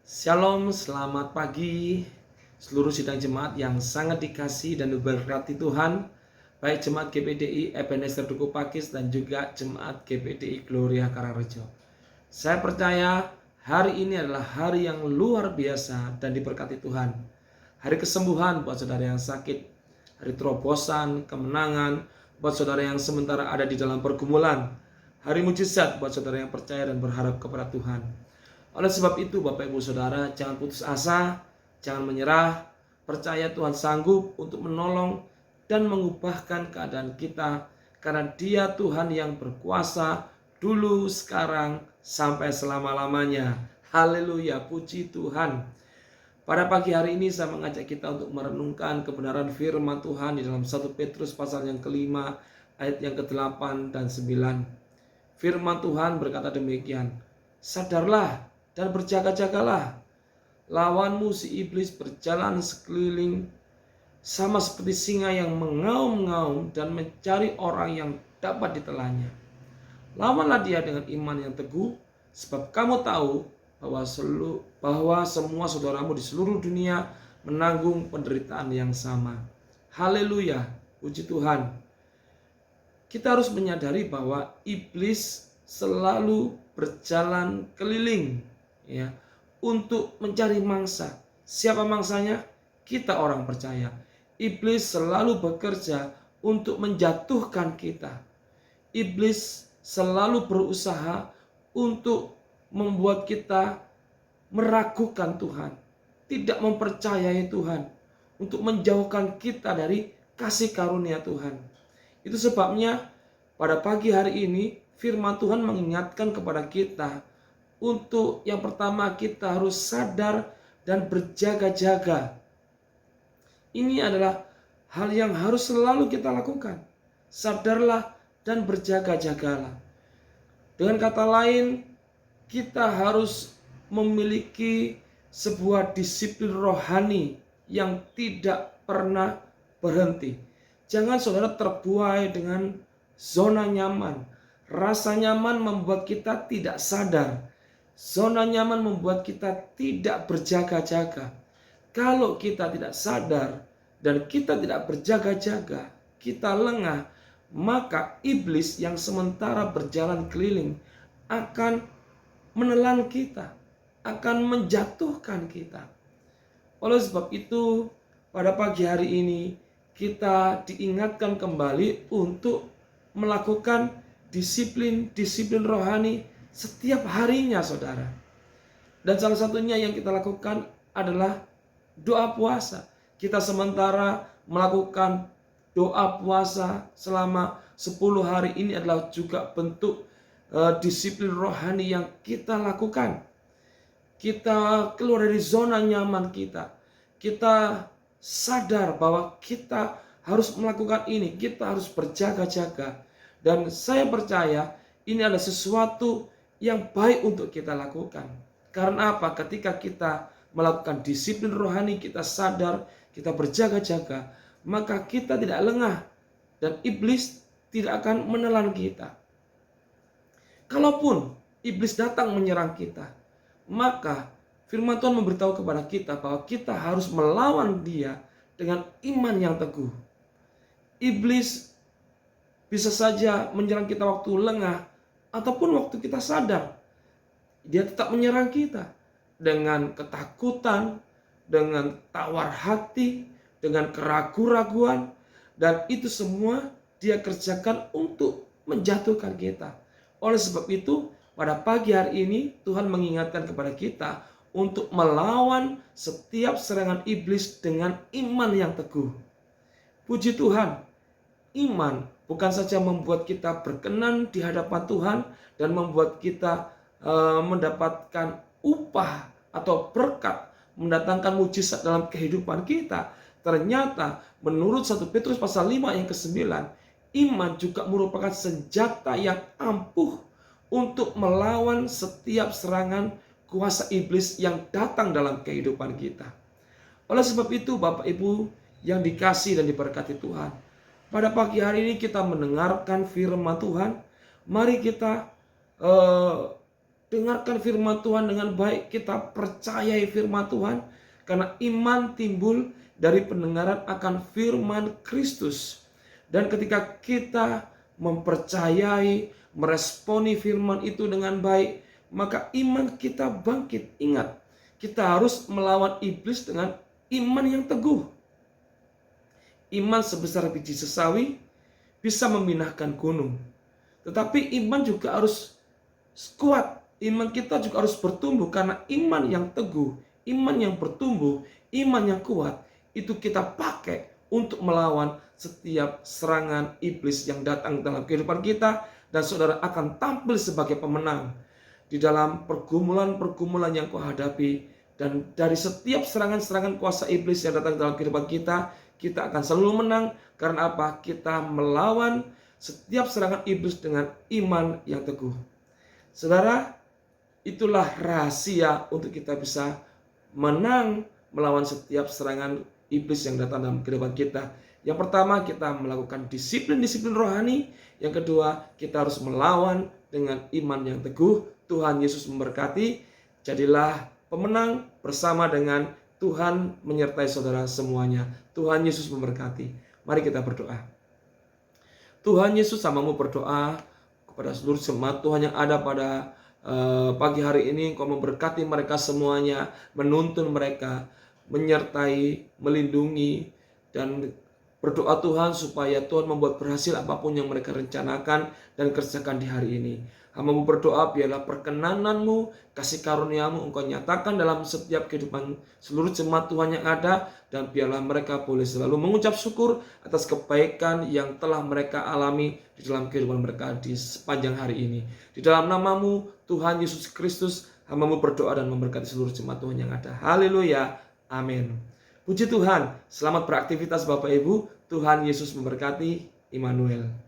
Shalom, selamat pagi seluruh sidang jemaat yang sangat dikasih dan diberkati Tuhan, baik jemaat GPDI Ebenezer Duku Pakis dan juga jemaat GPDI Gloria Karangrejo. Saya percaya hari ini adalah hari yang luar biasa dan diberkati Tuhan. Hari kesembuhan buat saudara yang sakit, hari terobosan, kemenangan buat saudara yang sementara ada di dalam pergumulan, hari mujizat buat saudara yang percaya dan berharap kepada Tuhan. Oleh sebab itu Bapak Ibu Saudara, jangan putus asa, jangan menyerah, percaya Tuhan sanggup untuk menolong dan mengubahkan keadaan kita, karena Dia Tuhan yang berkuasa dulu, sekarang, sampai selama-lamanya. Haleluya, puji Tuhan. Pada pagi hari ini saya mengajak kita untuk merenungkan kebenaran firman Tuhan di dalam 1 Petrus pasal yang kelima, ayat yang ke-8 dan 9. Firman Tuhan berkata demikian, "Sadarlah dan berjaga-jagalah. Lawanmu si iblis berjalan sekeliling sama seperti singa yang mengaum-ngaum dan mencari orang yang dapat ditelannya. Lawanlah dia dengan iman yang teguh, sebab kamu tahu bahwa semua saudaramu di seluruh dunia menanggung penderitaan yang sama." Haleluya, puji Tuhan. Kita harus menyadari bahwa iblis selalu berjalan keliling, ya, untuk mencari mangsa. Siapa mangsanya? Kita orang percaya. Iblis selalu bekerja untuk menjatuhkan kita. Iblis selalu berusaha untuk membuat kita meragukan Tuhan, tidak mempercayai Tuhan, untuk menjauhkan kita dari kasih karunia Tuhan. Itu sebabnya pada pagi hari ini firman Tuhan mengingatkan kepada kita untuk yang pertama kita harus sadar dan berjaga-jaga. Ini adalah hal yang harus selalu kita lakukan. Sadarlah dan berjaga-jagalah. Dengan kata lain, kita harus memiliki sebuah disiplin rohani yang tidak pernah berhenti. Jangan saudara terbuai dengan zona nyaman. Rasa nyaman membuat kita tidak sadar. Zona nyaman membuat kita tidak berjaga-jaga. Kalau kita tidak sadar dan kita tidak berjaga-jaga, kita lengah, maka iblis yang sementara berjalan keliling akan menelan kita, akan menjatuhkan kita. Oleh sebab itu, pada pagi hari ini kita diingatkan kembali untuk melakukan disiplin rohani setiap harinya, saudara. Dan salah satunya yang kita lakukan adalah doa puasa. Kita sementara melakukan doa puasa selama 10 hari ini adalah juga bentuk disiplin rohani yang kita lakukan. Kita keluar dari zona nyaman kita. Kita sadar bahwa kita harus melakukan ini. Kita harus berjaga-jaga. Dan saya percaya ini adalah sesuatu yang baik untuk kita lakukan. Karena apa? Ketika kita melakukan disiplin rohani, kita sadar, kita berjaga-jaga, maka kita tidak lengah dan iblis tidak akan menelan kita. Kalaupun iblis datang menyerang kita, maka firman Tuhan memberitahu kepada kita bahwa kita harus melawan dia dengan iman yang teguh. Iblis bisa saja menyerang kita waktu lengah ataupun waktu kita sadar. Dia tetap menyerang kita dengan ketakutan, dengan tawar hati, dengan keraguan-raguan, dan itu semua dia kerjakan untuk menjatuhkan kita. Oleh sebab itu, pada pagi hari ini Tuhan mengingatkan kepada kita untuk melawan setiap serangan iblis dengan iman yang teguh. Puji Tuhan, iman bukan saja membuat kita berkenan di hadapan Tuhan dan membuat kita mendapatkan upah atau berkat, mendatangkan mujizat dalam kehidupan kita. Ternyata menurut 1 Petrus pasal 5 yang ke-9, iman juga merupakan senjata yang ampuh untuk melawan setiap serangan kuasa iblis yang datang dalam kehidupan kita. Oleh sebab itu Bapak Ibu yang dikasih dan diberkati Tuhan, pada pagi hari ini kita mendengarkan firman Tuhan. Mari kita dengarkan firman Tuhan dengan baik, kita percayai firman Tuhan, karena iman timbul dari pendengaran akan firman Kristus. Dan ketika kita mempercayai, meresponi firman itu dengan baik, maka iman kita bangkit. Ingat, kita harus melawan iblis dengan iman yang teguh. Iman sebesar biji sesawi bisa memindahkan gunung. Tetapi iman juga harus kuat. Iman kita juga harus bertumbuh, karena iman yang teguh, iman yang bertumbuh, iman yang kuat, itu kita pakai untuk melawan setiap serangan iblis yang datang dalam kehidupan kita, dan saudara akan tampil sebagai pemenang di dalam pergumulan-pergumulan yang kau hadapi. Dan dari setiap serangan-serangan kuasa iblis yang datang dalam kehidupan kita, kita akan selalu menang. Karena apa? Kita melawan setiap serangan iblis dengan iman yang teguh. Saudara, itulah rahasia untuk kita bisa menang melawan setiap serangan iblis yang datang dalam kehidupan kita. Yang pertama, kita melakukan disiplin-disiplin rohani. Yang kedua, kita harus melawan dengan iman yang teguh. Tuhan Yesus memberkati. Jadilah pemenang bersama dengan Tuhan menyertai saudara semuanya. Tuhan Yesus memberkati. Mari kita berdoa. Tuhan Yesus, hamba-Mu berdoa kepada seluruh jemaat Tuhan yang ada pada pagi hari ini. Engkau memberkati mereka semuanya, menuntun mereka, menyertai, melindungi, dan berdoa Tuhan supaya Tuhan membuat berhasil apapun yang mereka rencanakan dan kerjakan di hari ini. Hamba-Mu berdoa, biarlah perkenanan-Mu, kasih karunia-Mu Engkau nyatakan dalam setiap kehidupan seluruh jemaat Tuhan yang ada, dan biarlah mereka boleh selalu mengucap syukur atas kebaikan yang telah mereka alami di dalam kehidupan mereka di sepanjang hari ini. Di dalam nama-Mu Tuhan Yesus Kristus, hamba-Mu berdoa dan memberkati seluruh jemaat Tuhan yang ada. Haleluya, amin. Puji Tuhan, selamat beraktivitas Bapak Ibu. Tuhan Yesus memberkati. Immanuel.